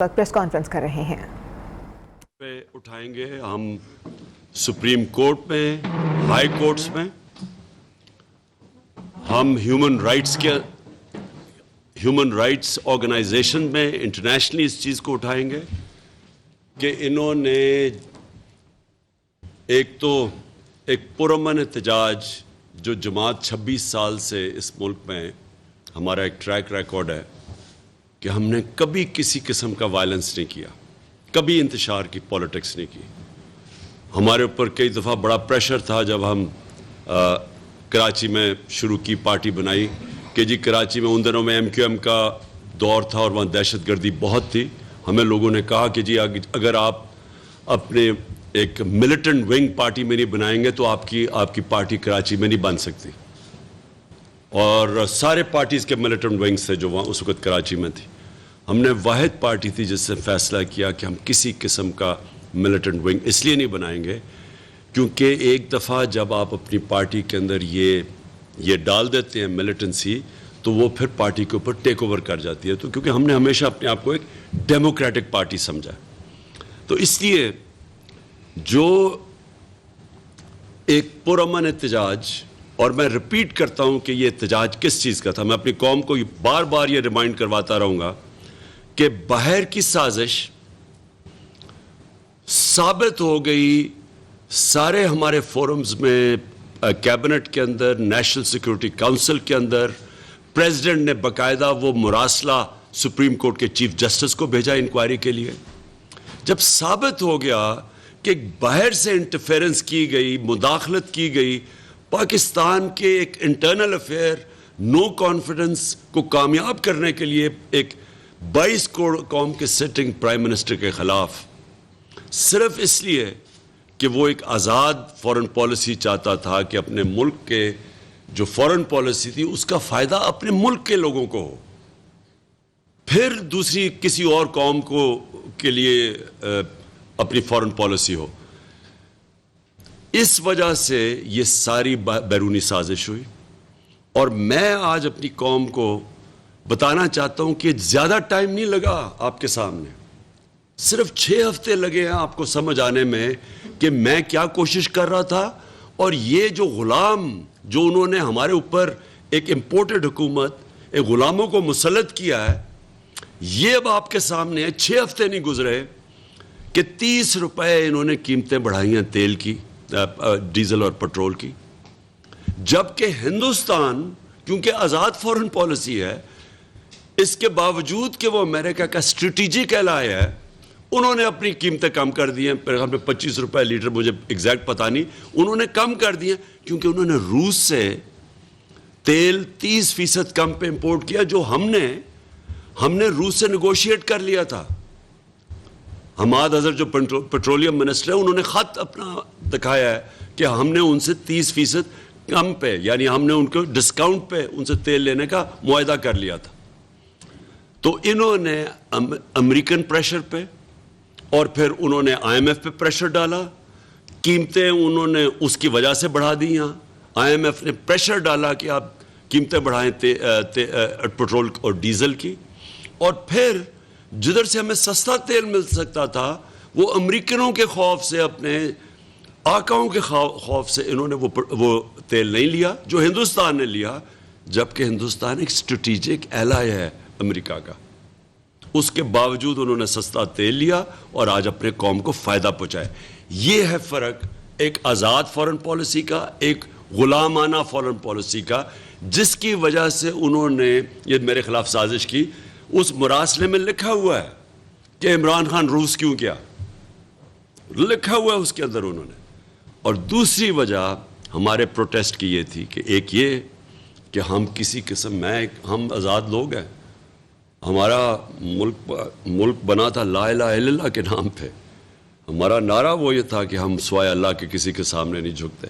Press conference کر رہے ہیں پہ اٹھائیں گے ہم سپریم کورٹ میں، ہائی کورٹس میں، ہم ہیومن رائٹس آرگنائزیشن میں انٹرنیشنلی اس چیز کو اٹھائیں گے کہ انہوں نے ایک پرامن احتجاج جو جماعت 26 سال سے اس ملک میں ہمارا ایک ٹریک ریکارڈ ہے کہ ہم نے کبھی کسی قسم کا وائلنس نہیں کیا، کبھی انتشار کی پولیٹکس نہیں کی. ہمارے اوپر کئی دفعہ بڑا پریشر تھا جب ہم کراچی میں شروع کی پارٹی بنائی کہ جی کراچی میں ان دنوں میں ایم کیو ایم کا دور تھا اور وہاں دہشت گردی بہت تھی. ہمیں لوگوں نے کہا کہ جی اگر آپ اپنے ایک ملیٹنٹ ونگ پارٹی میں نہیں بنائیں گے تو آپ کی پارٹی کراچی میں نہیں بن سکتی. اور سارے پارٹیز کے ملیٹنٹ ونگز تھے جو وہاں اس وقت کراچی میں تھی. ہم نے واحد پارٹی تھی جس سے فیصلہ کیا کہ ہم کسی قسم کا ملیٹنٹ ونگ اس لیے نہیں بنائیں گے کیونکہ ایک دفعہ جب آپ اپنی پارٹی کے اندر یہ ڈال دیتے ہیں ملیٹنسی تو وہ پھر پارٹی کے اوپر ٹیک اوور کر جاتی ہے. تو کیونکہ ہم نے ہمیشہ اپنے آپ کو ایک ڈیموکریٹک پارٹی سمجھا، تو اس لیے جو ایک پرامن احتجاج، اور میں ریپیٹ کرتا ہوں کہ یہ احتجاج کس چیز کا تھا، میں اپنی قوم کو بار بار یہ ریمائنڈ کرواتا رہوں گا کہ باہر کی سازش ثابت ہو گئی. سارے ہمارے فورمز میں، کیبنٹ کے اندر، نیشنل سیکورٹی کونسل کے اندر، پریزیڈنٹ نے باقاعدہ وہ مراسلہ سپریم کورٹ کے چیف جسٹس کو بھیجا انکوائری کے لیے. جب ثابت ہو گیا کہ باہر سے انٹرفیرنس کی گئی، مداخلت کی گئی، پاکستان کے ایک انٹرنل افیئر نو کانفیڈنس کو کامیاب کرنے کے لیے ایک 22 قوم کے سٹنگ پرائم منسٹر کے خلاف، صرف اس لیے کہ وہ ایک آزاد فورن پالیسی چاہتا تھا کہ اپنے ملک کے جو فورن پالیسی تھی اس کا فائدہ اپنے ملک کے لوگوں کو ہو، پھر دوسری کسی اور قوم کے لیے اپنی فورن پالیسی ہو. اس وجہ سے یہ ساری بیرونی سازش ہوئی. اور میں آج اپنی قوم کو بتانا چاہتا ہوں کہ زیادہ ٹائم نہیں لگا آپ کے سامنے، صرف 6 ہفتے لگے ہیں آپ کو سمجھ آنے میں کہ میں کیا کوشش کر رہا تھا. اور یہ جو غلام جو انہوں نے ہمارے اوپر ایک امپورٹڈ حکومت، ایک غلاموں کو مسلط کیا ہے، یہ اب آپ کے سامنے ہے. 6 ہفتے نہیں گزرے کہ 30 روپے انہوں نے قیمتیں بڑھائی ہیں تیل کی، ڈیزل اور پٹرول کی، جبکہ ہندوستان کیونکہ آزاد فورن پالیسی ہے، اس کے باوجود کہ وہ امریکہ کا اسٹریٹجک ایلائی ہے، انہوں نے اپنی قیمتیں کم کر دی ہیں. میرے خیال میں 25 روپے لیٹر، مجھے ایگزیکٹ پتہ نہیں، انہوں نے کم کر دی ہیں کیونکہ انہوں نے روس سے تیل 30% کم پہ امپورٹ کیا، جو ہم نے روس سے نیگوشیٹ کر لیا تھا. حماد اظہر جو پیٹرولیم منسٹر ہے، انہوں نے خط اپنا دکھایا ہے کہ ہم نے ان سے 30% کم پہ، یعنی ہم نے ان کو ڈسکاؤنٹ پہ ان سے تیل لینے کا معاہدہ کر لیا تھا. تو انہوں نے امریکن پریشر پہ اور پھر انہوں نے آئی ایم ایف پہ پریشر ڈالا، قیمتیں انہوں نے اس کی وجہ سے بڑھا دی. یہاں آئی ایم ایف نے پریشر ڈالا کہ آپ قیمتیں بڑھائیں پٹرول اور ڈیزل کی. اور پھر جدھر سے ہمیں سستا تیل مل سکتا تھا، وہ امریکنوں کے خوف سے، اپنے آقاؤں کے خوف سے انہوں نے وہ تیل نہیں لیا جو ہندوستان نے لیا، جبکہ ہندوستان ایک اسٹریٹجک ایلائی ہے امریکہ کا. اس کے باوجود انہوں نے سستا تیل لیا اور آج اپنے قوم کو فائدہ پہنچایا. یہ ہے فرق ایک آزاد فورن پالیسی کا، ایک غلامانہ فورن پالیسی کا، جس کی وجہ سے انہوں نے یہ میرے خلاف سازش کی. اس مراسلے میں لکھا ہوا ہے کہ عمران خان روس کیوں کیا، لکھا ہوا ہے اس کے اندر انہوں نے. اور دوسری وجہ ہمارے پروٹیسٹ کی یہ تھی کہ ایک یہ کہ ہم کسی قسم ہم آزاد لوگ ہیں، ہمارا ملک بنا تھا لا الہ الا اللہ کے نام پہ. ہمارا نعرہ وہ یہ تھا کہ ہم سوائے اللہ کے کسی کے سامنے نہیں جھکتے.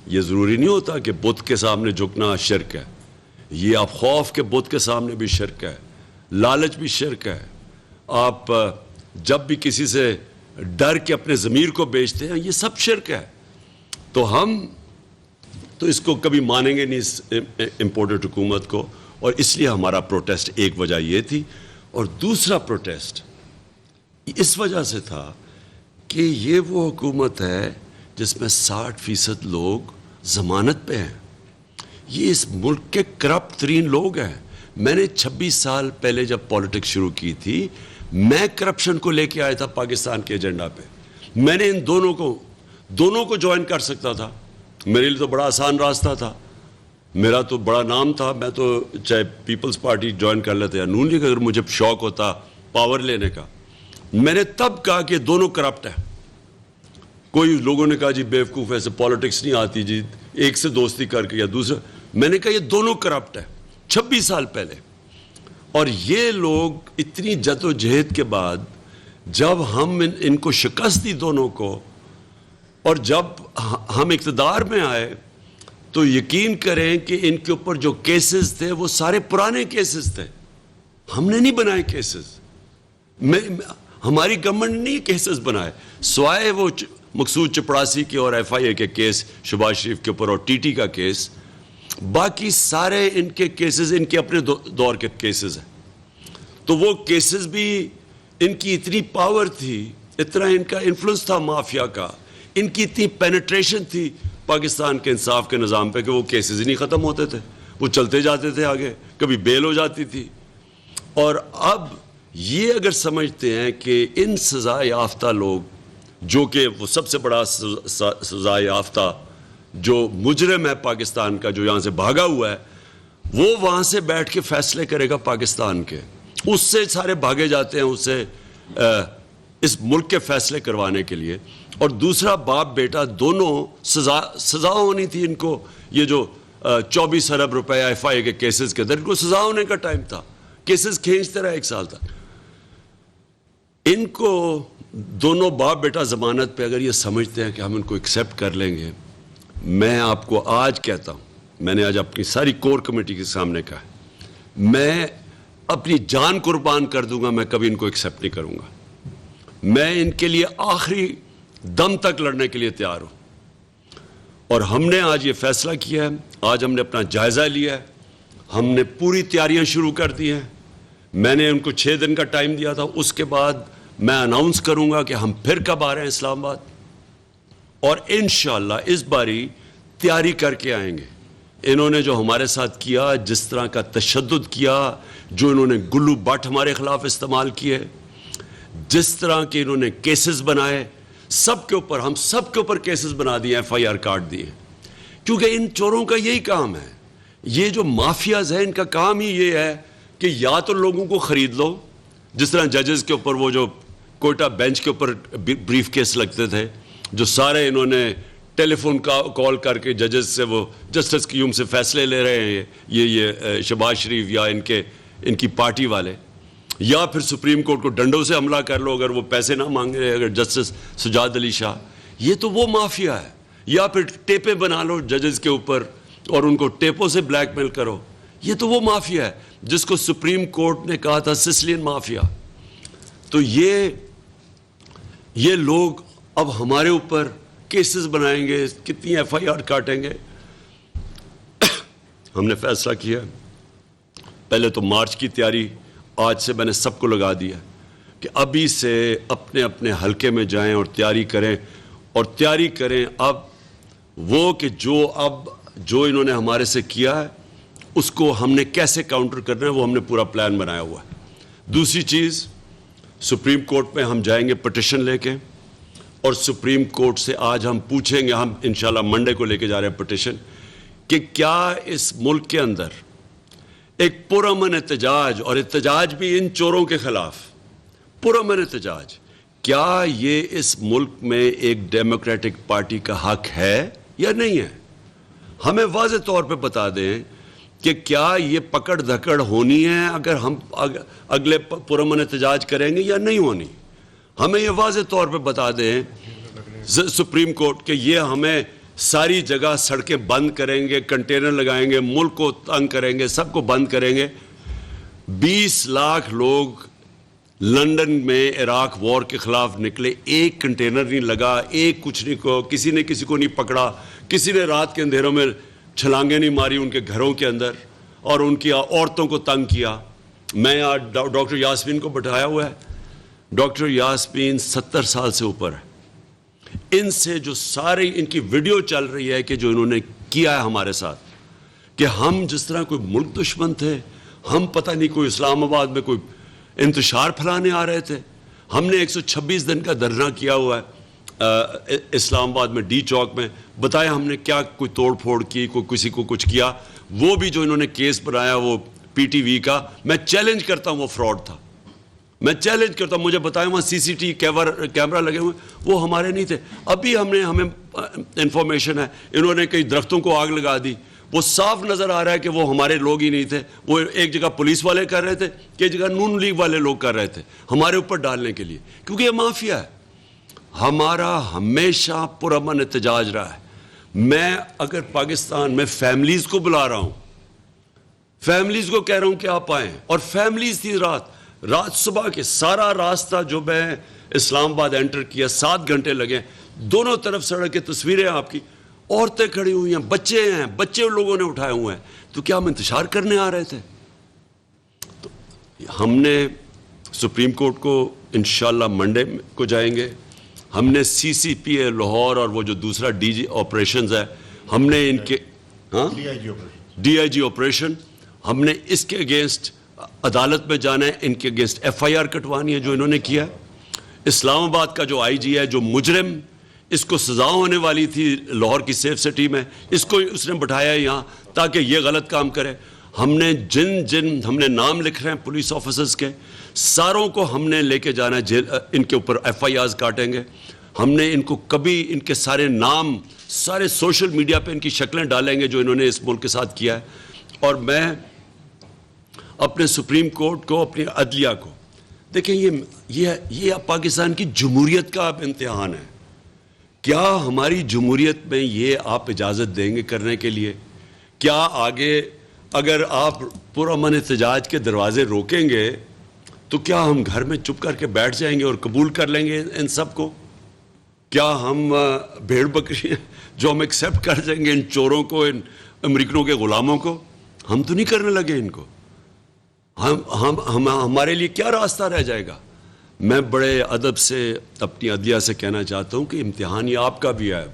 یہ ضروری نہیں ہوتا کہ بت کے سامنے جھکنا شرک ہے، یہ آپ خوف کے بت کے سامنے بھی شرک ہے، لالچ بھی شرک ہے. آپ جب بھی کسی سے ڈر کے اپنے ضمیر کو بیچتے ہیں، یہ سب شرک ہے. تو ہم تو اس کو کبھی مانیں گے نہیں، اس امپورٹڈ حکومت کو. اور اس لیے ہمارا پروٹیسٹ ایک وجہ یہ تھی. اور دوسرا پروٹیسٹ اس وجہ سے تھا کہ یہ وہ حکومت ہے جس میں 60% لوگ ضمانت پہ ہیں. یہ اس ملک کے کرپٹ ترین لوگ ہیں. میں نے 26 سال پہلے جب پالیٹکس شروع کی تھی, میں کرپشن کو لے کے آیا تھا پاکستان کے ایجنڈا پہ. میں نے ان دونوں کو جوائن کر سکتا تھا. میرے لیے تو بڑا آسان راستہ تھا, میرا تو بڑا نام تھا, میں تو چاہے پیپلز پارٹی جوائن کر لیتے یا نون لیگ, اگر مجھے شوق ہوتا پاور لینے کا. میں نے تب کہا کہ دونوں کرپٹ ہیں. کوئی لوگوں نے کہا جی بیوقوف ایسے پالیٹکس نہیں آتی جی, ایک سے دوستی کر کے یا دوسرا. میں نے کہا یہ دونوں کرپٹ ہیں 26 سال پہلے. اور یہ لوگ اتنی جد و جہد کے بعد جب ہم ان کو شکست دی دونوں کو, اور جب ہم اقتدار میں آئے, تو یقین کریں کہ ان کے اوپر جو کیسز تھے وہ سارے پرانے کیسز تھے. ہم نے نہیں بنائے کیسز, ہماری گورنمنٹ نے کیسز بنائے, سوائے وہ مقصود چپڑاسی کے اور ایف آئی اے کے کیس شہباز شریف کے اوپر اور ٹی ٹی کا کیس. باقی سارے ان کے کیسز ان کے اپنے دور کے کیسز ہیں. تو وہ کیسز بھی ان کی اتنی پاور تھی, اتنا ان کا انفلوئنس تھا مافیا کا, ان کی اتنی پینیٹریشن تھی پاکستان کے انصاف کے نظام پہ کہ وہ کیسز ہی نہیں ختم ہوتے تھے, وہ چلتے جاتے تھے آگے, کبھی بیل ہو جاتی تھی. اور اب یہ اگر سمجھتے ہیں کہ ان سزا یافتہ لوگ, جو کہ وہ سب سے بڑا سزا یافتہ جو مجرم ہے پاکستان کا, جو یہاں سے بھاگا ہوا ہے, وہ وہاں سے بیٹھ کے فیصلے کرے گا پاکستان کے, اس سے سارے بھاگے جاتے ہیں اس سے اس ملک کے فیصلے کروانے کے لیے. اور دوسرا باپ بیٹا دونوں سزا ہونی تھی ان کو. یہ جو 24 ارب روپے ایف آئی اے کے کیسز کے اندر, ان کو سزا ہونے کا ٹائم تھا, کیسز کھینچتے رہے 1 سال تک. ان کو دونوں باپ بیٹا ضمانت پہ اگر یہ سمجھتے ہیں کہ ہم ان کو ایکسیپٹ کر لیں گے, میں آپ کو آج کہتا ہوں, میں نے آج اپنی ساری کور کمیٹی کے سامنے کہا, میں اپنی جان قربان کر دوں گا, میں کبھی ان کو ایکسیپٹ نہیں کروں گا. میں ان کے لیے آخری دم تک لڑنے کے لیے تیار ہوں. اور ہم نے آج یہ فیصلہ کیا ہے, آج ہم نے اپنا جائزہ لیا ہے, ہم نے پوری تیاریاں شروع کر دی ہیں. میں نے ان کو 6 دن کا ٹائم دیا تھا, اس کے بعد میں اناؤنس کروں گا کہ ہم پھر کب آ رہے ہیں اسلام آباد, اور انشاءاللہ اس باری تیاری کر کے آئیں گے. انہوں نے جو ہمارے ساتھ کیا, جس طرح کا تشدد کیا, جو انہوں نے گلو بٹ ہمارے خلاف استعمال کیے, جس طرح کے انہوں نے کیسز بنائے, سب کے اوپر, ہم سب کے اوپر کیسز بنا دیے, ایف آئی آر کاٹ دیے. کیونکہ ان چوروں کا یہی کام ہے. یہ جو مافیاز ہیں, ان کا کام ہی یہ ہے کہ یا تو لوگوں کو خرید لو, جس طرح ججز کے اوپر وہ جو کوئٹہ بینچ کے اوپر بریف کیس لگتے تھے, جو سارے انہوں نے ٹیلی فون کال کر کے ججز سے وہ جسٹس قیوم سے فیصلے لے رہے ہیں, یہ شہباز شریف یا ان کی پارٹی والے. یا پھر سپریم کورٹ کو ڈنڈوں سے حملہ کر لو اگر وہ پیسے نہ مانگ رہے, اگر جسٹس سجاد علی شاہ, یہ تو وہ مافیا ہے. یا پھر ٹیپیں بنا لو ججز کے اوپر اور ان کو ٹیپوں سے بلیک میل کرو, یہ تو وہ مافیا ہے جس کو سپریم کورٹ نے کہا تھا سسلین مافیا. تو یہ لوگ اب ہمارے اوپر کیسز بنائیں گے, کتنی ایف آئی آر کاٹیں گے. ہم نے فیصلہ کیا, پہلے تو مارچ کی تیاری آج سے میں نے سب کو لگا دیا کہ ابھی سے اپنے اپنے حلقے میں جائیں اور تیاری کریں. اب وہ کہ جو انہوں نے ہمارے سے کیا ہے, اس کو ہم نے کیسے کاؤنٹر کرنا ہے, وہ ہم نے پورا پلان بنایا ہوا ہے. دوسری چیز, سپریم کورٹ میں ہم جائیں گے پٹیشن لے کے, اور سپریم کورٹ سے آج ہم پوچھیں گے, ہم انشاءاللہ منڈے کو لے کے جا رہے ہیں پٹیشن, کہ کیا اس ملک کے اندر ایک پرامن احتجاج, اور احتجاج بھی ان چوروں کے خلاف, پرامن احتجاج, کیا یہ اس ملک میں ایک ڈیموکریٹک پارٹی کا حق ہے یا نہیں ہے؟ ہمیں واضح طور پہ بتا دیں کہ کیا یہ پکڑ دھکڑ ہونی ہے اگر ہم اگلے پرامن احتجاج کریں گے یا نہیں ہونی. ہمیں یہ واضح طور پہ بتا دیں سپریم کورٹ کہ یہ ہمیں ساری جگہ سڑکیں بند کریں گے, کنٹینر لگائیں گے, ملک کو تنگ کریں گے, سب کو بند کریں گے. 20 لاکھ لوگ لندن میں عراق وار کے خلاف نکلے, ایک کنٹینر نہیں لگا, ایک کچھ نہیں کو, کسی نے کسی کو نہیں پکڑا, کسی نے رات کے اندھیروں میں چھلانگیں نہیں ماری ان کے گھروں کے اندر اور ان کی عورتوں کو تنگ کیا. میں آج ڈاکٹر یاسمین کو بٹھایا ہوا ہے, ڈاکٹر یاسمین 70 سال سے اوپر ہے. ان سے جو ساری ان کی ویڈیو چل رہی ہے کہ جو انہوں نے کیا ہے ہمارے ساتھ, کہ ہم جس طرح کوئی ملک دشمن تھے, ہم پتہ نہیں کوئی اسلام آباد میں کوئی انتشار پھیلانے آ رہے تھے. ہم نے 126 دن کا دھرنا کیا ہوا ہے اسلام آباد میں ڈی چوک میں. بتایا ہم نے کیا کوئی توڑ پھوڑ کی, کوئی کسی کو کچھ کیا. وہ بھی جو انہوں نے کیس بنایا وہ پی ٹی وی کا, میں چیلنج کرتا ہوں وہ فراڈ تھا. میں چیلنج کرتا ہوں, مجھے بتائیں وہاں سی سی ٹی کیمرہ لگے ہوئے, وہ ہمارے نہیں تھے. ابھی ہمیں انفارمیشن ہے انہوں نے کئی درختوں کو آگ لگا دی. وہ صاف نظر آ رہا ہے کہ وہ ہمارے لوگ ہی نہیں تھے. وہ ایک جگہ پولیس والے کر رہے تھے, ایک جگہ نون لیگ والے لوگ کر رہے تھے ہمارے اوپر ڈالنے کے لیے, کیونکہ یہ مافیا ہے. ہمارا ہمیشہ پرامن احتجاج رہا ہے. میں اگر پاکستان میں فیملیز کو بلا رہا ہوں, فیملیز کو کہہ رہا ہوں کہ آپ آئیں, اور فیملیز تھی رات صبح کے سارا راستہ جو میں اسلام آباد انٹر کیا 7 گھنٹے لگے, دونوں طرف سڑک کی تصویریں آپ کی, عورتیں کھڑی ہوئی ہیں, بچے لوگوں نے اٹھائے ہوئے ہیں. تو کیا ہم انتشار کرنے آ رہے تھے؟ تو ہم نے سپریم کورٹ کو انشاءاللہ منڈے کو جائیں گے. ہم نے سی سی پی اے لاہور اور وہ جو دوسرا ڈی جی آپریشنز ہے, ہم نے ان کے ڈی آئی جی آپریشن, ہم نے اس کے اگینسٹ عدالت میں جانا ہے, ان کے اگینسٹ ایف آئی آر کٹوانی ہے جو انہوں نے کیا. اسلام آباد کا جو آئی جی ہے, جو مجرم, اس کو سزا ہونے والی تھی لاہور کی سیف سٹی میں, اس کو اس نے بٹھایا ہے یہاں تاکہ یہ غلط کام کرے. ہم نے جن ہم نے نام لکھ رہے ہیں پولیس آفیسرز کے, ساروں کو ہم نے لے کے جانا ہے جیل, ان کے اوپر ایف آئی آرز کاٹیں گے. ہم نے ان کو کبھی ان کے سارے نام سارے سوشل میڈیا پہ ان کی شکلیں ڈالیں گے جو انہوں نے اس ملک کے ساتھ کیا ہے. اور میں اپنے سپریم کورٹ کو, اپنی عدلیہ کو, دیکھیں یہ پاکستان کی جمہوریت کا اب امتحان ہے. کیا ہماری جمہوریت میں یہ آپ اجازت دیں گے کرنے کے لیے؟ کیا آگے اگر آپ پرامن احتجاج کے دروازے روکیں گے تو کیا ہم گھر میں چپ کر کے بیٹھ جائیں گے اور قبول کر لیں گے ان سب کو؟ کیا ہم بھیڑ بکری جو ہم ایکسیپٹ کر دیں گے ان چوروں کو, ان امریکنوں کے غلاموں کو؟ ہم تو نہیں کرنے لگے ان کو. ہمارے لیے کیا راستہ رہ جائے گا؟ میں بڑے ادب سے اپنی عدلیہ سے کہنا چاہتا ہوں کہ امتحان یہ آپ کا بھی ہے.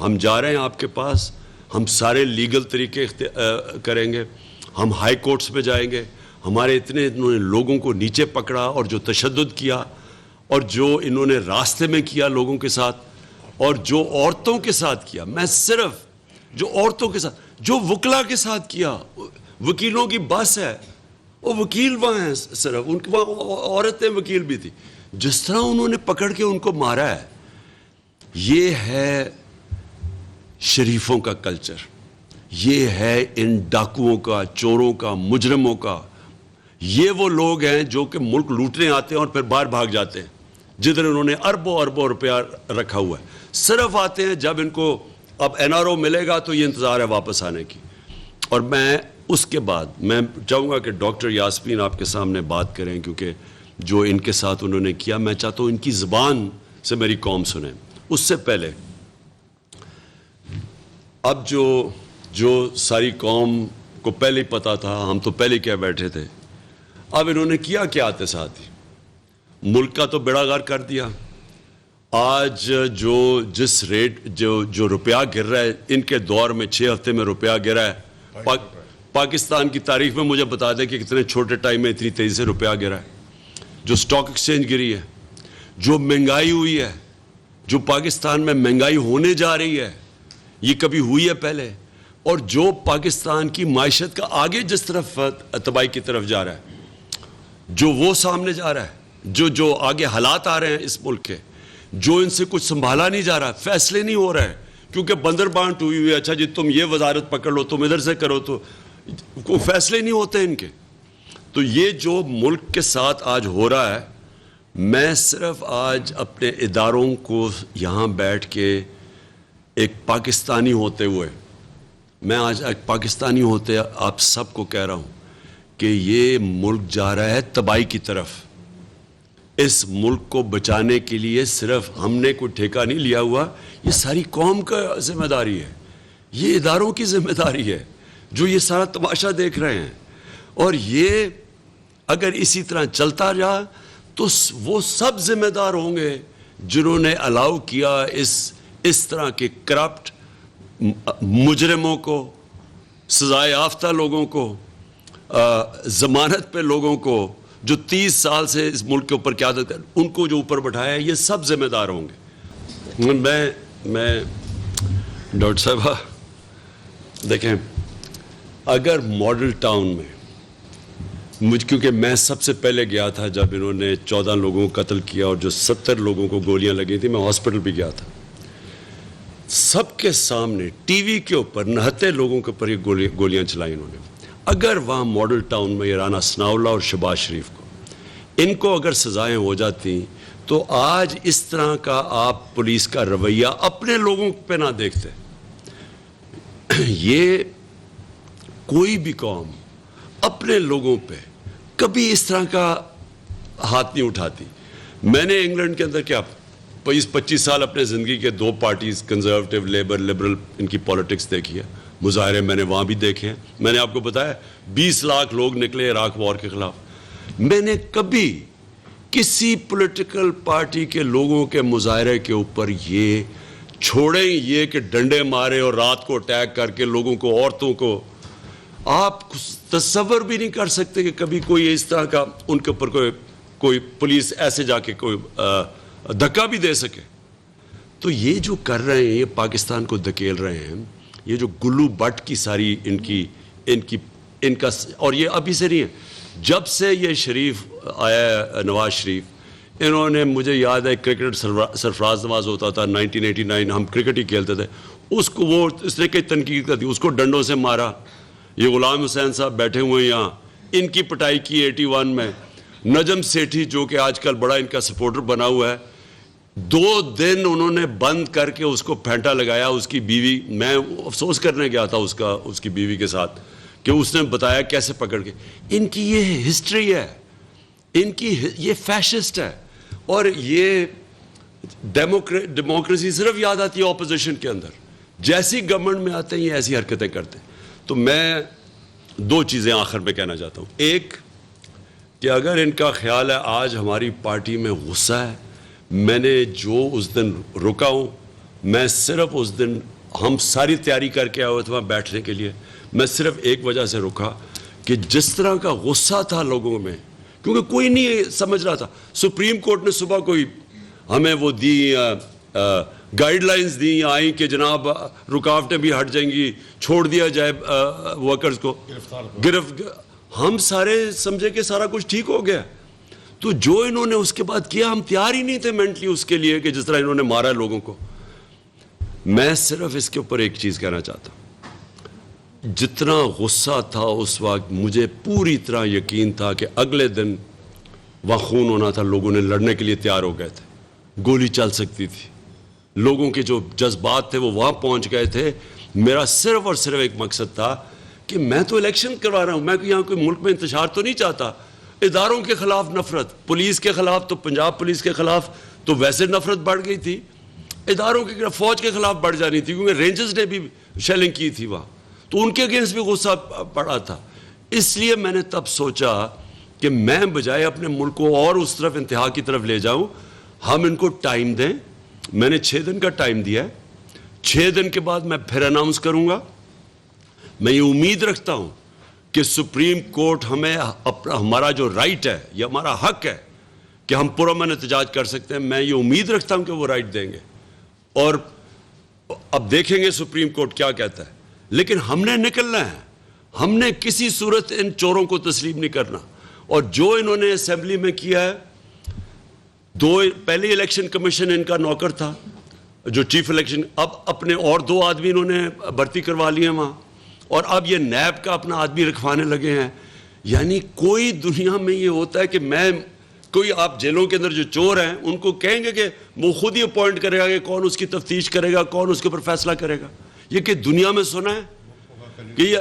ہم جا رہے ہیں آپ کے پاس, ہم سارے لیگل طریقے کریں گے, ہم ہائی کورٹس میں جائیں گے. ہمارے انہوں نے لوگوں کو نیچے پکڑا اور جو تشدد کیا اور جو انہوں نے راستے میں کیا لوگوں کے ساتھ اور جو عورتوں کے ساتھ کیا, میں صرف جو عورتوں کے ساتھ, جو وکلا کے ساتھ کیا, وکیلوں کی بس ہے, وہ وکیل وہاں ہیں, صرف ان کے وہاں عورتیں وکیل بھی تھی, جس طرح انہوں نے پکڑ کے ان کو مارا ہے. یہ ہے شریفوں کا کلچر, یہ ہے ان ڈاکوؤں کا, چوروں کا, مجرموں کا. یہ وہ لوگ ہیں جو کہ ملک لوٹنے آتے ہیں اور پھر باہر بھاگ جاتے ہیں, جدھر انہوں نے اربوں اربوں روپیہ رکھا ہوا ہے. صرف آتے ہیں جب ان کو اب این آر او ملے گا تو یہ انتظار ہے واپس آنے کی. اور میں اس کے بعد میں چاہوں گا کہ ڈاکٹر یاسمین آپ کے سامنے بات کریں, کیونکہ جو ان کے ساتھ انہوں نے کیا, میں چاہتا ہوں ان کی زبان سے میری قوم سنیں. اس سے پہلے اب جو ساری قوم کو پہلے ہی پتا تھا, ہم تو پہلے کیا بیٹھے تھے, اب انہوں نے کیا کیا آتے ساتھ ہی ملک کا تو بیڑا غرق کر دیا. آج جس ریٹ جو روپیہ گر رہا ہے, ان کے دور میں 6 ہفتے میں روپیہ گرا ہے. پاکستان کی تاریخ میں مجھے بتا دیں کہ کتنے چھوٹے ٹائم میں اتنی تیزی سے روپیہ گرا ہے. جو سٹاک ایکسچینج گری ہے, جو مہنگائی ہوئی ہے, جو پاکستان میں مہنگائی ہونے جا رہی ہے, یہ کبھی ہوئی ہے پہلے, اور جو پاکستان کی معیشت کا آگے جس طرف تباہی کی طرف جا رہا ہے, جو وہ سامنے جا رہا ہے, جو آگے حالات آ رہے ہیں اس ملک کے, جو ان سے کچھ سنبھالا نہیں جا رہا, فیصلے نہیں ہو رہے ہیں کیونکہ بندر بانٹ ہوئی ہوئی. اچھا جی تم یہ وزارت پکڑ لو, تم ادھر سے کرو, تو کوئی فیصلے نہیں ہوتے ان کے. تو یہ جو ملک کے ساتھ آج ہو رہا ہے, میں صرف آج اپنے اداروں کو یہاں بیٹھ کے ایک پاکستانی ہوتے ہوئے, میں آج ایک پاکستانی ہوتے آپ سب کو کہہ رہا ہوں کہ یہ ملک جا رہا ہے تباہی کی طرف. اس ملک کو بچانے کے لیے صرف ہم نے کوئی ٹھیکہ نہیں لیا ہوا, یہ ساری قوم کا ذمہ داری ہے, یہ اداروں کی ذمہ داری ہے جو یہ سارا تماشا دیکھ رہے ہیں. اور یہ اگر اسی طرح چلتا رہا تو وہ سب ذمہ دار ہوں گے جنہوں نے الاؤ کیا اس طرح کے کرپٹ مجرموں کو، سزائے یافتہ لوگوں کو، ضمانت پہ لوگوں کو جو 30 سال سے اس ملک کے اوپر قیادت کر، ان کو جو اوپر بٹھایا ہے، یہ سب ذمہ دار ہوں گے۔ میں ڈاکٹر صاحبہ دیکھیں، اگر ماڈل ٹاؤن میں کیونکہ میں سب سے پہلے گیا تھا جب انہوں نے 14 لوگوں کو قتل کیا اور جو 70 لوگوں کو گولیاں لگی تھیں، میں ہاسپٹل بھی گیا تھا، سب کے سامنے ٹی وی کے اوپر 69 لوگوں کے اوپر یہ گولیاں چلائیں انہوں نے۔ اگر وہاں ماڈل ٹاؤن میں یہ رانا ثناء اللہ اور شہباز شریف کو، ان کو اگر سزائیں ہو جاتی تو آج اس طرح کا آپ پولیس کا رویہ اپنے لوگوں پہ نہ دیکھتے۔ یہ کوئی بھی قوم اپنے لوگوں پہ کبھی اس طرح کا ہاتھ نہیں اٹھاتی۔ میں نے انگلینڈ کے اندر کیا 25 سال اپنے زندگی کے 2 پارٹیز، کنزرویٹو، لیبر، لبرل، ان کی پولیٹکس دیکھی ہے، مظاہرے میں نے وہاں بھی دیکھے ہیں۔ میں نے آپ کو بتایا 20 لاکھ لوگ نکلے عراق وار کے خلاف۔ میں نے کبھی کسی پولیٹیکل پارٹی کے لوگوں کے مظاہرے کے اوپر یہ چھوڑیں یہ کہ ڈنڈے مارے اور رات کو اٹیک کر کے لوگوں کو، عورتوں کو، آپ تصور بھی نہیں کر سکتے کہ کبھی کوئی اس طرح کا ان کے اوپر کوئی پولیس ایسے جا کے کوئی دھکا بھی دے سکے۔ تو یہ جو کر رہے ہیں، یہ پاکستان کو دھکیل رہے ہیں، یہ جو گلو بٹ کی ساری ان کا، اور یہ ابھی سے نہیں ہے، جب سے یہ شریف آیا نواز شریف، انہوں نے، مجھے یاد ہے کرکٹ سرفراز نواز ہوتا تھا 1989، ہم کرکٹ ہی کھیلتے تھے، اس نے کئی تنقید کر دی، اس کو ڈنڈوں سے مارا۔ یہ غلام حسین صاحب بیٹھے ہوئے ہیں یہاں، ان کی پٹائی کی 81 میں۔ نجم سیٹھی جو کہ آج کل بڑا ان کا سپورٹر بنا ہوا ہے، 2 دن انہوں نے بند کر کے اس کو پھینٹا لگایا۔ اس کی بیوی، میں افسوس کرنے گیا تھا اس کی بیوی کے ساتھ کہ اس نے بتایا کیسے پکڑ کے۔ ان کی یہ ہسٹری ہے، ان کی یہ فیشسٹ ہے، اور یہ ڈیموکریسی صرف یاد آتی ہے اپوزیشن کے اندر، جیسی گورنمنٹ میں آتے ہیں یہ ایسی حرکتیں کرتے ہیں۔ تو میں 2 چیزیں آخر میں کہنا چاہتا ہوں۔ ایک کہ اگر ان کا خیال ہے آج ہماری پارٹی میں غصہ ہے، میں نے جو اس دن رکا ہوں، میں صرف اس دن، ہم ساری تیاری کر کے آئے ہوئے تھے وہاں بیٹھنے کے لیے، میں صرف ایک وجہ سے رکا کہ جس طرح کا غصہ تھا لوگوں میں، کیونکہ کوئی نہیں سمجھ رہا تھا۔ سپریم کورٹ نے صبح کوئی ہمیں وہ دی گائیڈ لائنز دی آئیں کہ جناب رکاوٹیں بھی ہٹ جائیں گی، چھوڑ دیا جائے ورکرز کو، ہم سارے سمجھے کہ سارا کچھ ٹھیک ہو گیا۔ تو جو انہوں نے اس کے بعد کیا، ہم تیار ہی نہیں تھے مینٹلی اس کے لیے کہ جس طرح انہوں نے مارا لوگوں کو۔ میں صرف اس کے اوپر ایک چیز کہنا چاہتا ہوں، جتنا غصہ تھا اس وقت، مجھے پوری طرح یقین تھا کہ اگلے دن وہاں خون ہونا تھا، لوگوں نے لڑنے کے لیے تیار ہو گئے تھے، گولی چل سکتی تھی، لوگوں کے جو جذبات تھے وہ وہاں پہنچ گئے تھے۔ میرا صرف اور صرف ایک مقصد تھا کہ میں تو الیکشن کروا رہا ہوں، میں یہاں کوئی ملک میں انتشار تو نہیں چاہتا۔ اداروں کے خلاف نفرت، پولیس کے خلاف تو، پنجاب پولیس کے خلاف تو ویسے نفرت بڑھ گئی تھی، اداروں کے خلاف، فوج کے خلاف بڑھ جانی تھی، کیونکہ رینجرز نے بھی شیلنگ کی تھی وہاں، تو ان کے اگینسٹ بھی غصہ پڑا تھا۔ اس لیے میں نے تب سوچا کہ میں بجائے اپنے ملک کو اور اس طرف انتہا کی طرف لے جاؤں، ہم ان کو ٹائم دیں۔ میں نے 6 دن کا ٹائم دیا ہے، 6 دن کے بعد میں پھر اناؤنس کروں گا۔ میں یہ امید رکھتا ہوں کہ سپریم کورٹ ہمیں ہمارا جو رائٹ ہے، یہ ہمارا حق ہے کہ ہم پرامن احتجاج کر سکتے ہیں، میں یہ امید رکھتا ہوں کہ وہ رائٹ دیں گے، اور اب دیکھیں گے سپریم کورٹ کیا کہتا ہے۔ لیکن ہم نے نکلنا ہے، ہم نے کسی صورت ان چوروں کو تسلیم نہیں کرنا۔ اور جو انہوں نے اسمبلی میں کیا ہے، پہلے الیکشن کمیشن ان کا نوکر تھا جو چیف الیکشن، اب اپنے اور 2 آدمی انہوں نے بھرتی کروا لیے ہیں وہاں، اور اب یہ نیب کا اپنا آدمی رکھوانے لگے ہیں۔ یعنی کوئی دنیا میں یہ ہوتا ہے کہ کوئی آپ جیلوں کے اندر جو چور ہیں ان کو کہیں گے کہ وہ خود ہی اپوائنٹ کرے گا کہ کون اس کی تفتیش کرے گا، کون اس کے اوپر فیصلہ کرے گا؟ یہ کہ دنیا میں سنا ہے کہ یہ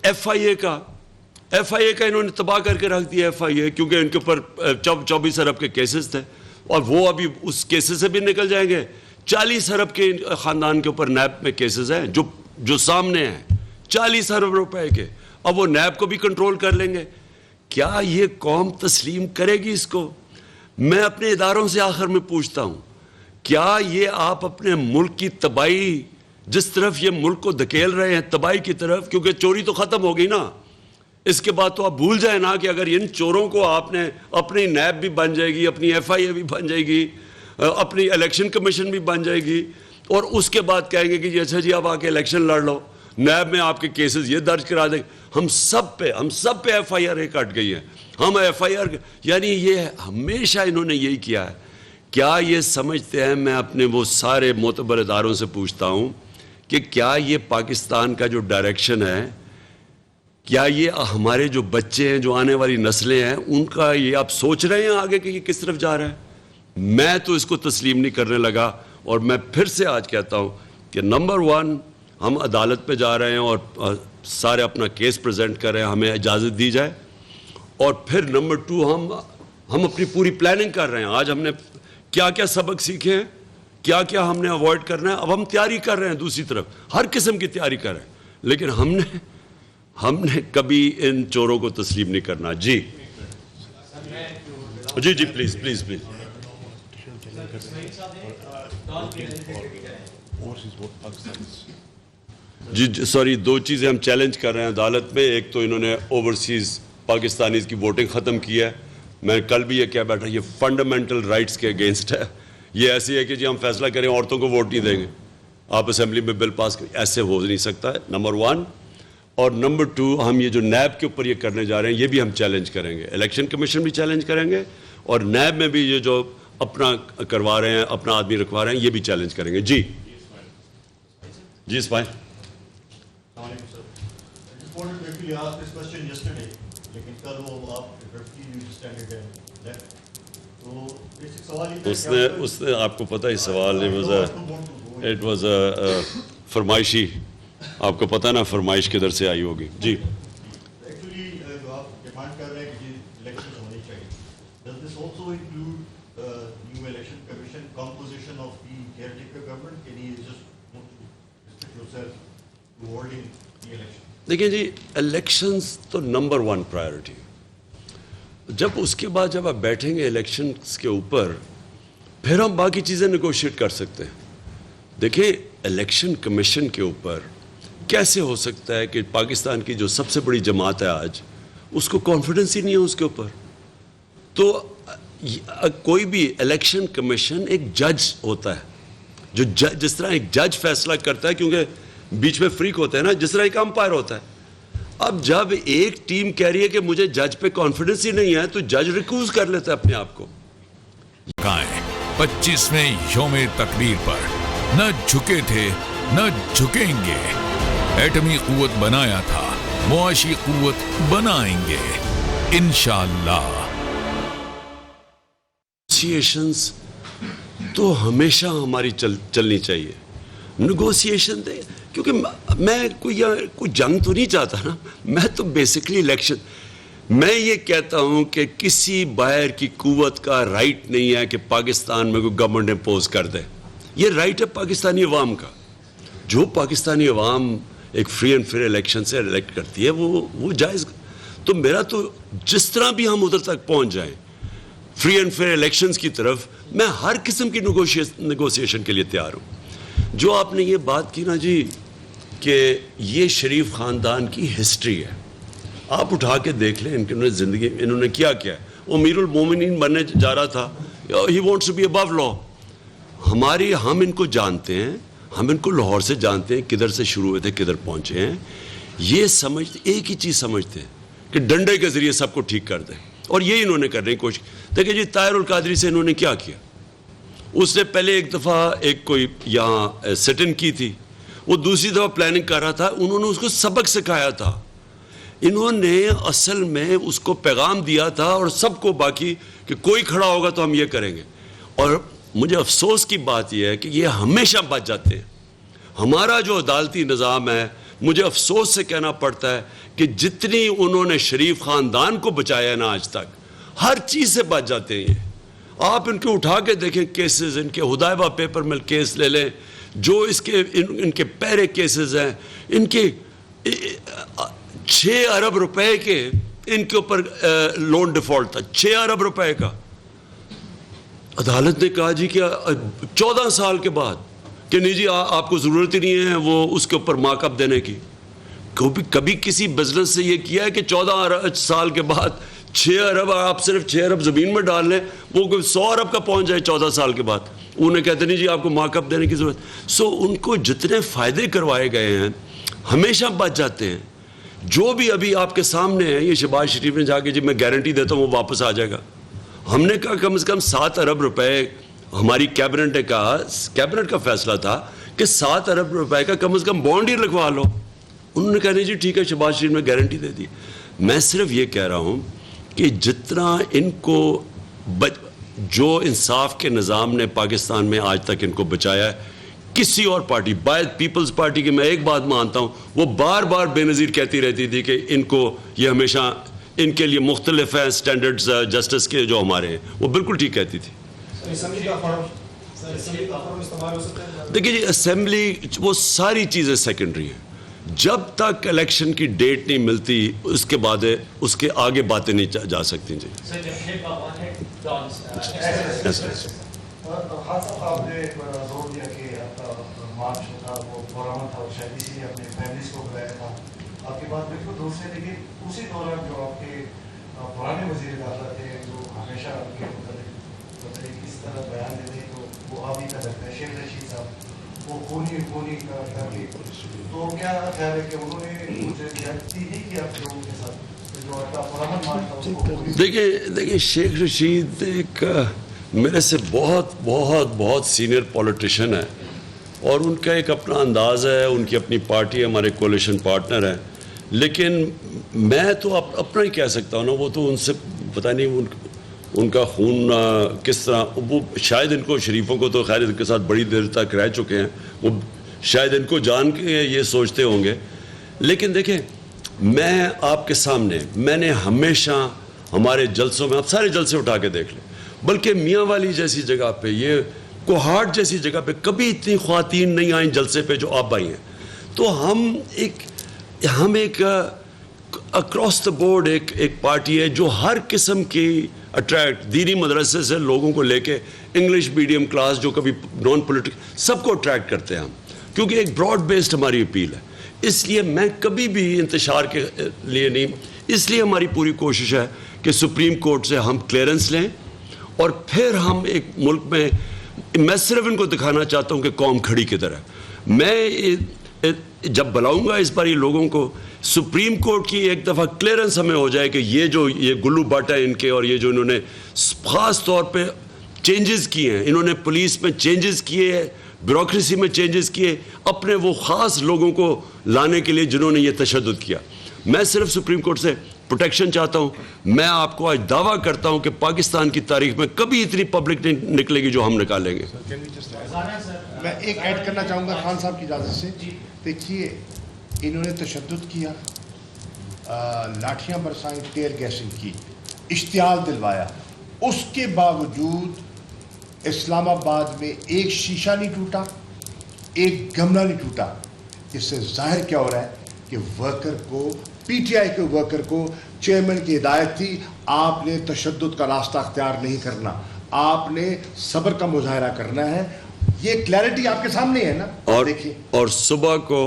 ایف آئی اے کا انہوں نے تباہ کر کے رکھ دیا، ایف آئی اے، کیونکہ ان کے اوپر 24 ارب کے کیسز تھے، اور وہ ابھی اس کیسز سے بھی نکل جائیں گے۔ 40 ارب کے خاندان کے اوپر نیب میں کیسز ہیں جو سامنے ہیں، 40 ارب روپے کے، اب وہ نیب کو بھی کنٹرول کر لیں گے۔ کیا یہ قوم تسلیم کرے گی اس کو؟ میں اپنے اداروں سے آخر میں پوچھتا ہوں کیا یہ آپ اپنے ملک کی تباہی جس طرف یہ ملک کو دھکیل رہے ہیں تباہی کی طرف, کیونکہ چوری تو ختم ہو گئی نا, اس کے بعد تو آپ بھول جائیں نا کہ اگر ان چوروں کو آپ نے اپنی نیب بھی بن جائے گی, اپنی ایف آئی اے بھی بن جائے گی, اپنی الیکشن کمیشن بھی بن جائے گی, اور اس کے بعد کہیں گے کہ جی اچھا جی اب آ کے الیکشن لڑ لو, نیب میں آپ کے کیسز یہ درج کرا دیں. ہم سب پہ ایف آئی آر کٹ گئی ہے. ہم ایف آئی آر یعنی یہ ہمیشہ انہوں نے یہی کیا ہے. کیا یہ سمجھتے ہیں, میں اپنے وہ سارے معتبر اداروں سے پوچھتا ہوں کہ کیا یہ پاکستان کا جو ڈائریکشن ہے, کیا یہ ہمارے جو بچے ہیں, جو آنے والی نسلیں ہیں, ان کا یہ آپ سوچ رہے ہیں آگے کہ یہ کس طرف جا رہا ہے؟ میں تو اس کو تسلیم نہیں کرنے لگا. اور میں پھر سے آج کہتا ہوں کہ نمبر 1 ہم عدالت پہ جا رہے ہیں اور سارے اپنا کیس پریزنٹ کر رہے ہیں, ہمیں اجازت دی جائے. اور پھر نمبر 2 ہم اپنی پوری پلاننگ کر رہے ہیں. آج ہم نے کیا کیا سبق سیکھے ہیں, کیا کیا ہم نے اوائڈ کرنا ہے, اب ہم تیاری کر رہے ہیں. دوسری طرف ہر قسم کی تیاری کر رہے ہیں, لیکن ہم نے کبھی ان چوروں کو تسلیم نہیں کرنا. جی جی جی پلیز پلیز پلیز. جی سوری, 2 چیزیں ہم چیلنج کر رہے ہیں عدالت میں. ایک تو انہوں نے اوورسیز پاکستانیز کی ووٹنگ ختم کی ہے. میں کل بھی یہ کہہ بیٹھا, یہ فنڈامنٹل رائٹس کے اگینسٹ ہے. یہ ایسی ہے کہ جی ہم فیصلہ کریں عورتوں کو ووٹ نہیں دیں گے, آپ اسمبلی میں بل پاس کریں, ایسے ہو نہیں سکتا ہے. نمبر 1. اور نمبر 2, ہم یہ جو نیب کے اوپر یہ کرنے جا رہے ہیں یہ بھی ہم چیلنج کریں گے. الیکشن کمیشن بھی چیلنج کریں گے, اور نیب میں بھی یہ جو اپنا کروا رہے ہیں, اپنا آدمی رکھوا رہے ہیں, یہ بھی چیلنج کریں گے. جی جی اسماعیل. اس نے آپ کو پتہ ہی سوال اٹ واز فرمائشی, آپ کو پتہ نا فرمائش کدھر سے آئی ہوگی. جی دیکھیں جی, الیکشنز تو نمبر 1 پرائیورٹی. جب اس کے بعد جب آپ بیٹھیں گے الیکشنز کے اوپر, پھر ہم باقی چیزیں نیگوشیٹ کر سکتے ہیں. دیکھیں الیکشن کمیشن کے اوپر کیسے ہو سکتا ہے کہ پاکستان کی جو سب سے بڑی جماعت ہے آج, اس کو کانفیڈنس ہی نہیں ہے اس کے اوپر. تو کوئی بھی الیکشن کمیشن ایک جج ہوتا ہے, جو جس طرح ایک جج فیصلہ کرتا ہے, کیونکہ بیچ میں فریق ہوتا ہے نا, جس طرح ایک امپائر ہوتا ہے. اب جب ایک ٹیم کہہ رہی ہے کہ مجھے جج پہ کانفیڈنس ہی نہیں ہے, تو جج ریکوز کر لیتا ہے اپنے آپ کو. 25ویں یوم تقریر پر نہ جھکے تھے نہ جھکیں گے. ایٹمی قوت بنایا تھا, معاشی قوت بنائیں گے انشاءاللہ. نیگوسیشنز تو ہمیشہ ہماری چلنی چاہیے. نیگوسیشن کیونکہ میں کوئی جنگ تو نہیں چاہتا نا. میں تو بیسکلی الیکشن, میں یہ کہتا ہوں کہ کسی باہر کی قوت کا رائٹ نہیں ہے کہ پاکستان میں کوئی گورنمنٹ امپوز کر دے. یہ رائٹ ہے پاکستانی عوام کا. جو پاکستانی عوام ایک فری اینڈ فیئر الیکشن سے الیکٹ کرتی ہے وہ جائز. تو میرا تو جس طرح بھی ہم ادھر تک پہنچ جائیں فری اینڈ فیئر الیکشنز کی طرف, میں ہر قسم کی نیگوسیشن کے لیے تیار ہوں. جو آپ نے یہ بات کی نا جی کہ یہ شریف خاندان کی ہسٹری ہے, آپ اٹھا کے دیکھ لیں انہوں نے کیا کیا ہے. امیر المومنین بننے جا رہا تھا, ہی وانٹس ٹو بی ابو لا. ہم ان کو جانتے ہیں, ہم ان کو لاہور سے جانتے ہیں, کدھر سے شروع ہوئے تھے کدھر پہنچے ہیں. یہ سمجھتے, ایک ہی چیز سمجھتے ہیں کہ ڈنڈے کے ذریعے سب کو ٹھیک کر دیں, اور یہی انہوں نے کرنے کی کوشش. دیکھیں جی طاہر القادری سے انہوں نے کیا کیا. اس نے پہلے ایک دفعہ ایک کوئی یہاں سٹ ان کی تھی, وہ دوسری دفعہ پلاننگ کر رہا تھا, انہوں نے اس کو سبق سکھایا تھا. انہوں نے اصل میں اس کو پیغام دیا تھا, اور سب کو باقی کہ کوئی کھڑا ہوگا تو ہم یہ کریں گے. اور مجھے افسوس کی بات یہ ہے کہ یہ ہمیشہ بچ جاتے ہیں. ہمارا جو عدالتی نظام ہے, مجھے افسوس سے کہنا پڑتا ہے کہ جتنی انہوں نے شریف خاندان کو بچایا ہے نا آج تک, ہر چیز سے بچ جاتے ہیں. آپ ان کے اٹھا کے دیکھیں کیسز, ان کے ہدایبہ پیپر مل کیس لے لیں, جو ان کے پہرے کیسز ہیں, ان کے 6 ارب روپے کے ان کے اوپر لون ڈیفالٹ تھا, 6 ارب روپے کا. عدالت نے کہا جی کہ 14 سال کے بعد کہ نہیں جی آپ کو ضرورت ہی نہیں ہے وہ اس کے اوپر مارک اپ دینے کی. کبھی کسی بزنس سے یہ کیا ہے کہ 14 سال کے بعد 6 ارب آپ صرف 6 ارب زمین میں ڈال لیں, وہ 100 ارب کا پہنچ جائے 14 سال کے بعد, انہیں کہتے نہیں جی آپ کو مارک اپ دینے کی ضرورت. سو ان کو جتنے فائدے کروائے گئے ہیں ہمیشہ بچ جاتے ہیں. جو بھی ابھی آپ کے سامنے ہے یہ شہباز شریف نے جا کے جی میں گارنٹی دیتا ہوں وہ واپس آ جائے گا. ہم نے کہا کم از کم 7 ارب روپے, ہماری کیبنٹ نے کہا, کیبنٹ کا فیصلہ تھا کہ 7 ارب روپے کا کم از کم بانڈ ہی لگوا لو. انہوں نے کہا نہیں جی ٹھیک ہے, شہباز شریف نے گارنٹی دے دی. میں صرف یہ کہہ رہا ہوں کہ جتنا ان کو جو انصاف کے نظام نے پاکستان میں آج تک ان کو بچایا ہے, کسی اور پارٹی باید پیپلز پارٹی کی میں ایک بات مانتا ہوں, وہ بار بار بے نظیر کہتی رہتی تھی کہ ان کو یہ ہمیشہ ان کے لیے مختلف ہیں اسٹینڈرڈز جسٹس کے جو ہمارے ہیں, وہ بالکل ٹھیک کہتی تھی. دیکھیے جی اسمبلی وہ ساری چیزیں سیکنڈری ہیں. جب تک الیکشن کی ڈیٹ نہیں ملتی اس کے بعد اس کے آگے باتیں نہیں جا سکتی. جی آپ نے زور دیا کہ آپ کا مارچ تھا وہ پرامن تھا, شاید اسی لیے اپنے فیملیز کو بلایا تھا. آپ کی بات بالکل درست ہے, لیکن اسی دوران جو آپ کے پرانے وزیر داخلہ تھے جو ہمیشہ آپ کے متعلق اس طرح بیان دیتے تو وہ آپ ہی کا لگتا ہے, شیخ رشید صاحب, وہ خونی کا تو کیا خیال ہے کہ انہوں نے مجھے زیادتی نہیں کی آپ لوگوں کے ساتھ جو آپ کا پرامن مارچ تھا اس کو؟ دیکھیں شیخ رشید ایک میرے سے بہت سینئر پولیٹیشین ہے اور ان کا ایک اپنا انداز ہے, ان کی اپنی پارٹی ہے, ہمارے کولیشن پارٹنر ہیں. لیکن میں تو اپنا ہی کہہ سکتا ہوں نا, وہ تو ان سے پتہ نہیں ان کا خون کس طرح, وہ شاید ان کو شریفوں کو تو خیر ان کے ساتھ بڑی دیر تک رہ چکے ہیں, وہ شاید ان کو جان کے یہ سوچتے ہوں گے. لیکن دیکھیں میں آپ کے سامنے میں نے ہمیشہ ہمارے جلسوں میں, آپ سارے جلسے اٹھا کے دیکھ لیں, بلکہ میاں والی جیسی جگہ پہ, یہ کوہاٹ جیسی جگہ پہ کبھی اتنی خواتین نہیں آئیں جلسے پہ جو آپ آئی ہیں. تو ہم ایک اکراس دا بورڈ ایک پارٹی ہے جو ہر قسم کی اٹریکٹ, دینی مدرسے سے لوگوں کو لے کے انگلش میڈیم کلاس جو کبھی نان پولیٹیکل سب کو اٹریکٹ کرتے ہیں ہم, کیونکہ ایک براڈ بیسڈ ہماری اپیل ہے. اس لیے میں کبھی بھی انتشار کے لیے نہیں, اس لیے ہماری پوری کوشش ہے کہ سپریم کورٹ سے ہم کلیئرنس لیں اور پھر ہم ایک ملک میں صرف ان کو دکھانا چاہتا ہوں کہ قوم کھڑی کدھر ہے. میں جب بلاؤں گا اس بار یہ لوگوں کو, سپریم کورٹ کی ایک دفعہ کلیئرنس ہمیں ہو جائے کہ یہ گلو باٹا ان کے, اور یہ جو انہوں نے خاص طور پہ چینجز کیے ہیں, انہوں نے پولیس میں چینجز کیے ہیں, بیوروکریسی میں چینجز کیے, اپنے وہ خاص لوگوں کو لانے کے لیے جنہوں نے یہ تشدد کیا. میں صرف سپریم کورٹ سے پروٹیکشن چاہتا ہوں. میں آپ کو آج دعویٰ کرتا ہوں کہ پاکستان کی تاریخ میں کبھی اتنی پبلک نہیں نکلے گی جو ہم نکالیں گے. میں ایک ایڈ کرنا چاہوں گا خان صاحب کی اجازت سے. دیکھیے انہوں نے تشدد کیا, لاٹھیاں برسائیں, ٹیئر گیسنگ کی, اشتعال دلوایا, اس کے باوجود اسلام آباد میں ایک شیشہ نہیں ٹوٹا, ایک گملہ نہیں ٹوٹا. اس سے ظاہر کیا ہو رہا ہے کہ ورکر کو, پی ٹی آئی کے ورکر کو چیئرمین کی ہدایت تھی, آپ نے تشدد کا راستہ اختیار نہیں کرنا, آپ نے صبر کا مظاہرہ کرنا ہے. یہ کلیئرٹی آپ کے سامنے ہے نا. اور صبح کو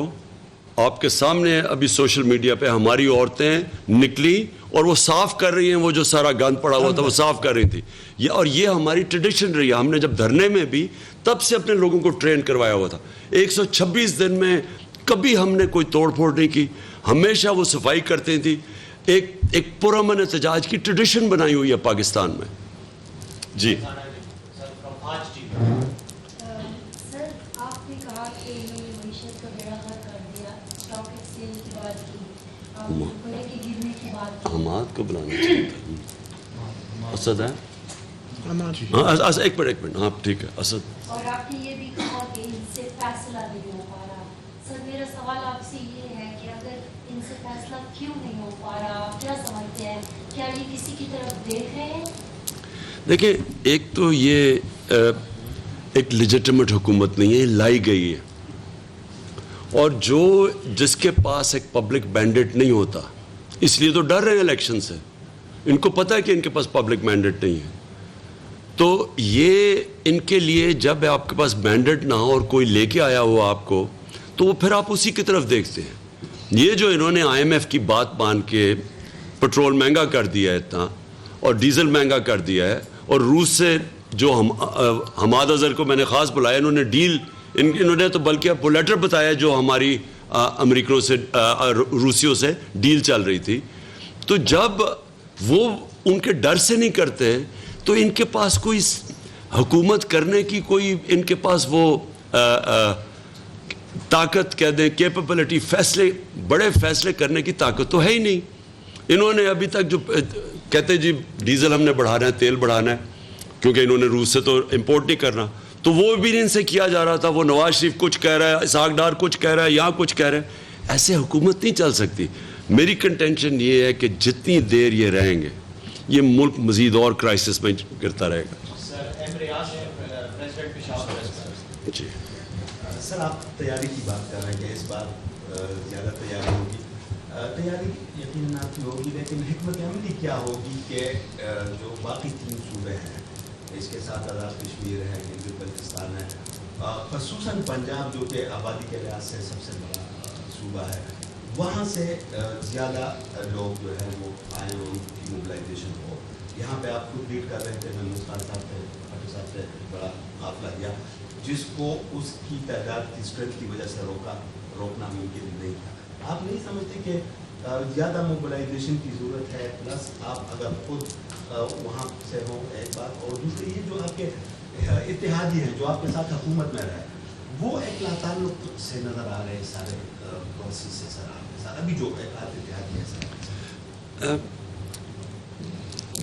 آپ کے سامنے ابھی سوشل میڈیا پہ ہماری عورتیں نکلی اور وہ صاف کر رہی ہیں, وہ جو سارا گند پڑا ہوا تھا وہ صاف کر رہی تھی. اور یہ ہماری ٹریڈیشن رہی ہے. ہم نے جب دھرنے میں بھی تب سے اپنے لوگوں کو ٹرین کروایا ہوا تھا. 126 دن میں کبھی ہم نے کوئی توڑ پھوڑ نہیں کی, ہمیشہ وہ صفائی کرتے تھی. ایک پرامن احتجاج کی ٹریڈیشن بنائی ہوئی ہے پاکستان میں. جی حماد کو بلانا چاہیے تھا. اسد ہے, ایک منٹ, ہاں ٹھیک ہے اسد. اور آپ نے یہ بھی کہا کہ ان سے فیصلہ نہیں ہو پا رہا. سر میرا سوال آپ سے یہ ہے کہ اگر ان سے فیصلہ کیوں نہیں ہو پا رہا, آپ کیا سمجھتے ہیں, کیا یہ کسی کی طرف دیکھ رہے ہیں؟ دیکھیں ایک تو یہ ایک لیجیٹمیٹ حکومت نہیں ہے, لائی گئی ہے. اور جس کے پاس ایک پبلک مینڈیٹ نہیں ہوتا, اس لیے تو ڈر رہے ہیں الیکشن سے. ان کو پتہ ہے کہ ان کے پاس پبلک مینڈیٹ نہیں ہے. تو یہ ان کے لیے جب آپ کے پاس مینڈیٹ نہ ہو اور کوئی لے کے آیا ہو آپ کو, تو وہ پھر آپ اسی کی طرف دیکھتے ہیں. یہ جو انہوں نے آئی ایم ایف کی بات مان کے پٹرول مہنگا کر دیا ہے اتنا, اور ڈیزل مہنگا کر دیا ہے, اور روس سے جو حماد اظہر کو میں نے خاص بلایا, انہوں نے ڈیل, انہوں نے تو بلکہ آپ کو لیٹر بتایا جو ہماری امریکنوں سے روسیوں سے ڈیل چل رہی تھی. تو جب وہ ان کے ڈر سے نہیں کرتے تو ان کے پاس کوئی حکومت کرنے کی کوئی ان کے پاس وہ طاقت کہہ دیں, کیپیبلٹی, فیصلے, بڑے فیصلے کرنے کی طاقت تو ہے ہی نہیں. انہوں نے ابھی تک جو کہتے جی ڈیزل ہم نے بڑھانا ہے, تیل بڑھانا ہے, کیونکہ انہوں نے روس سے تو امپورٹ نہیں کرنا, تو وہ بھی ان سے کیا جا رہا تھا. وہ نواز شریف کچھ کہہ رہا ہے, اسحاق ڈار کچھ کہہ رہا ہے, یہاں کچھ کہہ رہے ہیں. ایسے حکومت نہیں چل سکتی. میری کنٹینشن یہ ہے کہ جتنی دیر یہ رہیں گے یہ ملک مزید اور کرائسس میں گرتا رہے گا. جی سر, آپ تیاری کی بات کر رہے ہیں کہ اس بار زیادہ تیاری ہوگی. تیاری یقیناً آپ کی ہوگی, لیکن حکمت عملی کیا ہوگی کہ جو باقی 3 صوبے ہیں, اس کے ساتھ آزاد کشمیر ہے, گلگت بلتستان ہے, خصوصاً پنجاب جو کہ آبادی کے لحاظ سے سب سے بڑا صوبہ ہے, وہاں سے زیادہ لوگ جو ہے وہ آئیں اور ان کی موبلائزیشن ہو. یہاں پہ آپ خود لیڈ کر رہے تھے, محمود خان صاحب سے بڑا قافلہ گیا جس کو اس کی تعداد کی اسٹرینتھ کی وجہ سے روکنا ممکن نہیں تھا. آپ نہیں سمجھتے کہ زیادہ موبلائزیشن کی ضرورت ہے, پلس آپ اگر خود وہاں سے ہوں ایک بات, اور دوسری یہ جو آپ کے اتحادی ہیں جو آپ کے ساتھ حکومت میں رہے, وہ ایک لاتعلق سے نظر آ رہے ہیں سارے پالیسی سے. سر آپ کے ساتھ ابھی جو ایک اتحادی ہے, سر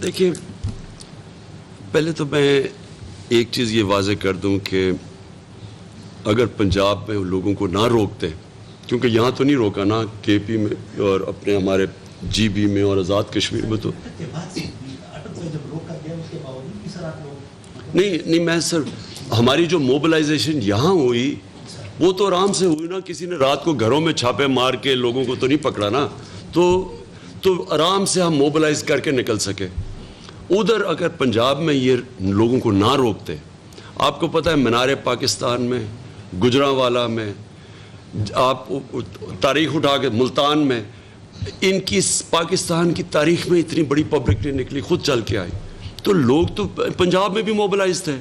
دیکھیے, پہلے تو میں ایک چیز یہ واضح کر دوں کہ اگر پنجاب میں لوگوں کو نہ روکتے, کیونکہ یہاں تو نہیں روکا نا, کے پی میں اور اپنے ہمارے جی بی میں اور آزاد کشمیر میں, تو نہیں میں سر, ہماری جو موبلائزیشن یہاں ہوئی وہ تو آرام سے ہوئی نا, کسی نے رات کو گھروں میں چھاپے مار کے لوگوں کو تو نہیں پکڑا نا, تو آرام سے ہم موبلائز کر کے نکل سکے. ادھر اگر پنجاب میں یہ لوگوں کو نہ روکتے, آپ کو پتہ ہے مینار پاکستان میں, گجرانوالہ میں, آپ تاریخ اٹھا کے ملتان میں, ان کی پاکستان کی تاریخ میں اتنی بڑی پبلک نہیں نکلی, خود چل کے آئی. تو لوگ تو پنجاب میں بھی موبلائز تھے,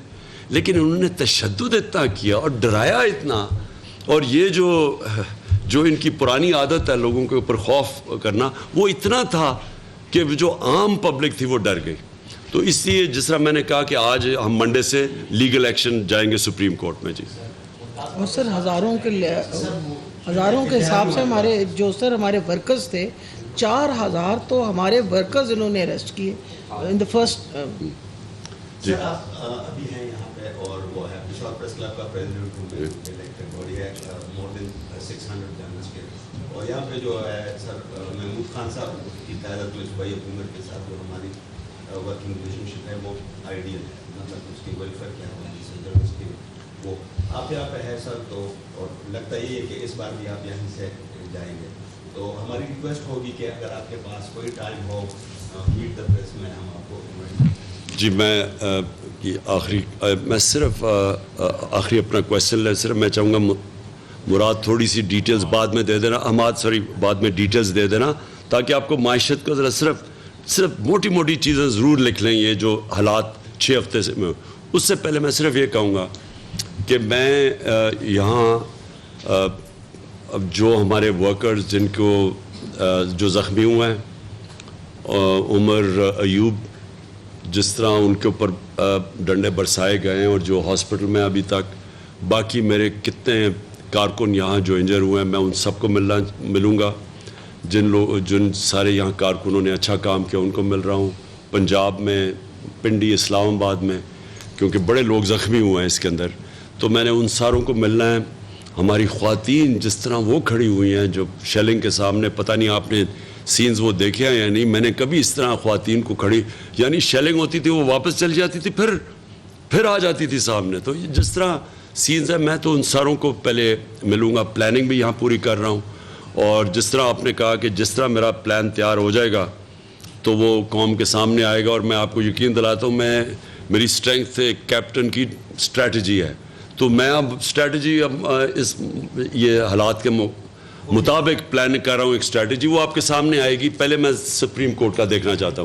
لیکن انہوں نے تشدد اتنا کیا اور ڈرایا اتنا, اور یہ جو ان کی پرانی عادت ہے لوگوں کے اوپر خوف کرنا, وہ اتنا تھا کہ جو عام پبلک تھی وہ ڈر گئی. تو اس لیے جس طرح میں نے کہا کہ آج ہم منڈے سے لیگل ایکشن جائیں گے سپریم کورٹ میں. جی اور سر ہزاروں کے حساب سے ہمارے جو سر ہمارے ورکرز تھے, 4000 تو ہمارے ورکرز انہوں نے اریسٹ کیے ان دا فرسٹ. سر آپ ابھی ہیں یہاں پہ, اور وہ ہے پشاور پریس کلب کا پریزیڈنٹ الیکٹڈ باڈی ہے, مور دین 600 جرنلسٹ کے, اور یہاں پہ جو ہے سر محمود خان صاحب کی قیادت میں صوبائی حکومت کے ساتھ جو ہماری ورکنگ ریلیشن شپ ہے وہ آئیڈیل ہے, مطلب اس کی ویلفیئر کیا ہوگی سے جرنلسٹ کی, وہ آپ یہاں پہ ہے سر. تو اور لگتا یہ ہے کہ اس بار بھی آپ یہیں سے جائیں گے, تو ہماری ریکویسٹ ہوگی کہ اگر آپ کے پاس کوئی time who meet the press میں ہم آپ کو. جی میں صرف آخری اپنا کویشچن لے, صرف میں چاہوں گا مراد تھوڑی سی ڈیٹیلز بعد میں دے دینا, حماد بعد میں ڈیٹیلز دے دینا, تاکہ آپ کو معیشت کو ذرا صرف موٹی موٹی چیزیں ضرور لکھ لیں, یہ جو حالات 6 ہفتے سے میں. اس سے پہلے میں صرف یہ کہوں گا کہ میں یہاں اب جو ہمارے ورکرز جن کو جو زخمی ہوئے ہیں, عمر ایوب, جس طرح ان کے اوپر ڈنڈے برسائے گئے ہیں, اور جو ہاسپٹل میں ابھی تک, باقی میرے کتنے کارکن یہاں جو انجر ہوئے ہیں, میں ان سب کو ملوں گا. جن سارے یہاں کارکنوں نے اچھا کام کیا ان کو مل رہا ہوں. پنجاب میں, پنڈی, اسلام آباد میں, کیونکہ بڑے لوگ زخمی ہوئے ہیں اس کے اندر, تو میں نے ان ساروں کو ملنا ہے. ہماری خواتین جس طرح وہ کھڑی ہوئی ہیں جو شیلنگ کے سامنے, پتہ نہیں آپ نے سینز وہ دیکھے ہیں یا نہیں, میں نے کبھی اس طرح خواتین کو کھڑی, یعنی شیلنگ ہوتی تھی وہ واپس چل جاتی تھی, پھر آ جاتی تھی سامنے. تو جس طرح سینز ہے, میں تو ان ساروں کو پہلے ملوں گا. پلاننگ بھی یہاں پوری کر رہا ہوں, اور جس طرح آپ نے کہا کہ جس طرح میرا پلان تیار ہو جائے گا تو وہ قوم کے سامنے آئے گا, اور میں آپ کو یقین دلاتا ہوں, میری اسٹرینتھ ایک کیپٹن کی اسٹریٹجی ہے. تو میں اب اسٹریٹجی اس یہ حالات کے مطابق پلان کر رہا ہوں. ایک اسٹریٹجی وہ آپ کے سامنے آئے گی. پہلے میں سپریم کورٹ کا دیکھنا چاہتا ہوں.